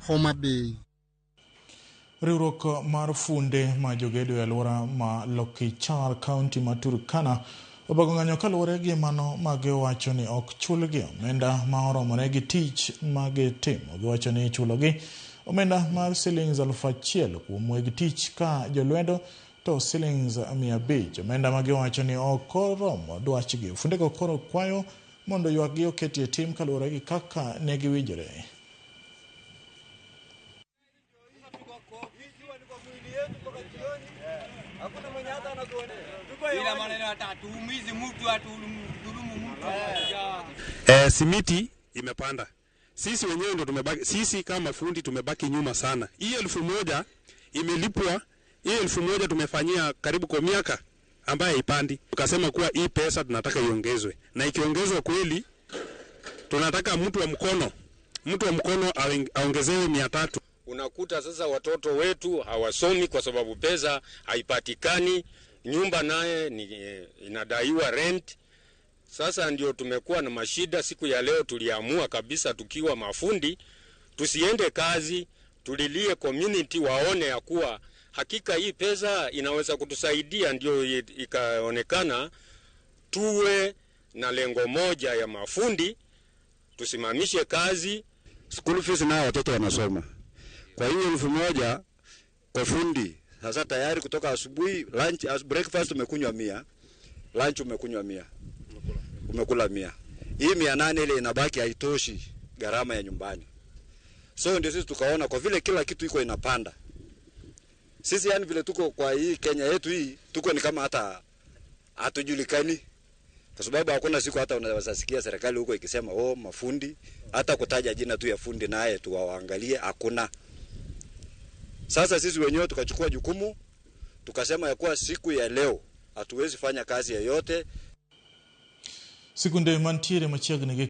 Homa Bay. Riwruok mar funde ma jogedo e alwora ma Lokichar County ma Turkana obago ng'anyo kaluwore gi mano ma giwacho ni ok chulgi omenda ma oromore gi tich ma gitimo. Giwacho ni chulogi omenda mar shillings 1,000 kuom weg tich ka jolwedo to shillings 500. Omenda ma giwacho ni ok oromo dwachgi. Fundego koro kwayo mondo ywakgi oketi e tim kaluwore gi kaka ne giwinjore. Simiti imepanda. Sisi wenyewe ndo tumebaki, sisi kama fundi tumebaki nyuma sana. Hii 1,000 imelipwa, hii 1,000 tumefanyia karibu kwa miaka ambaye ipandi. Tukasema kuwa hii pesa tunataka iongezwe. Na ikiongezwa kweli tunataka mtu wa mkono aongezewe 300. Unakuta sasa watoto wetu hawasomi kwa sababu pesa haipatikani, nyumba naye inadaiwa rent. Sasa ndio tumekuwa na mashida. Siku ya leo tuliamua kabisa tukiwa mafundi tusiende kazi, tulilie community waone ya kuwa hakika hii pesa inaweza kutusaidia, ndio ikaonekana tuwe na lengo moja ya mafundi, tusimamishe kazi. School fees na watoto wanasoma. Kwa hiyo 1,000 kwa fundi. Sasa tayari kutoka asubuhi lunch breakfast umekunywa 100, lunch umekunywa 100. Umekula 100. Hii 800 ile inabaki haitoshi gharama ya nyumbani. So ndio sisi tukaona kwa vile kila kitu iko inapanda. Sisi yani vile tuko kwa hii Kenya yetu hii tuko ni kama hata hatujulikani. Kwa sababu hakuna siku hata unaweza sikia serikali huko ikisema mafundi, hata kutaja jina tu ya fundi naye tuwaangalie hakuna. Sasa sisi wenyewe tukachukua jukumu, tukasema ya kuwa siku ya leo hatuwezi fanya kazi yoyote. Sikunde mantiere machiegni